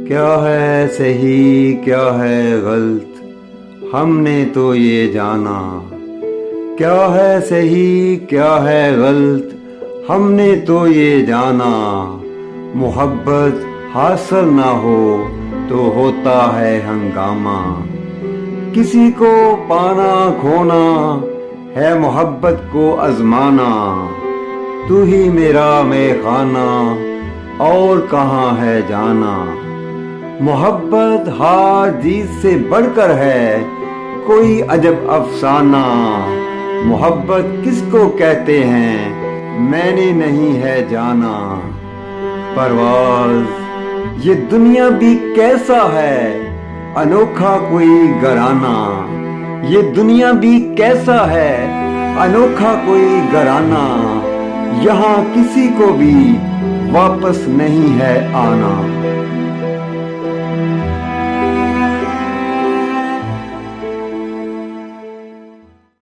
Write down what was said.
کیا ہے صحیح کیا ہے غلط ہم نے تو یہ جانا، کیا ہے صحیح کیا ہے غلط ہم نے تو یہ جانا، محبت حاصل نہ ہو تو ہوتا ہے ہنگامہ، کسی کو پانا کھونا ہے محبت کو آزمانا، تو ہی میرا میں خانہ اور کہاں ہے جانا، محبت ہار جیت سے بڑھ کر ہے کوئی عجب افسانہ، محبت کس کو کہتے ہیں میں نے نہیں ہے جانا، پرواز یہ دنیا بھی کیسا ہے انوکھا کوئی گھرانہ، یہ دنیا بھی کیسا ہے انوکھا کوئی گھرانہ، یہاں کسی کو بھی واپس نہیں ہے آنا۔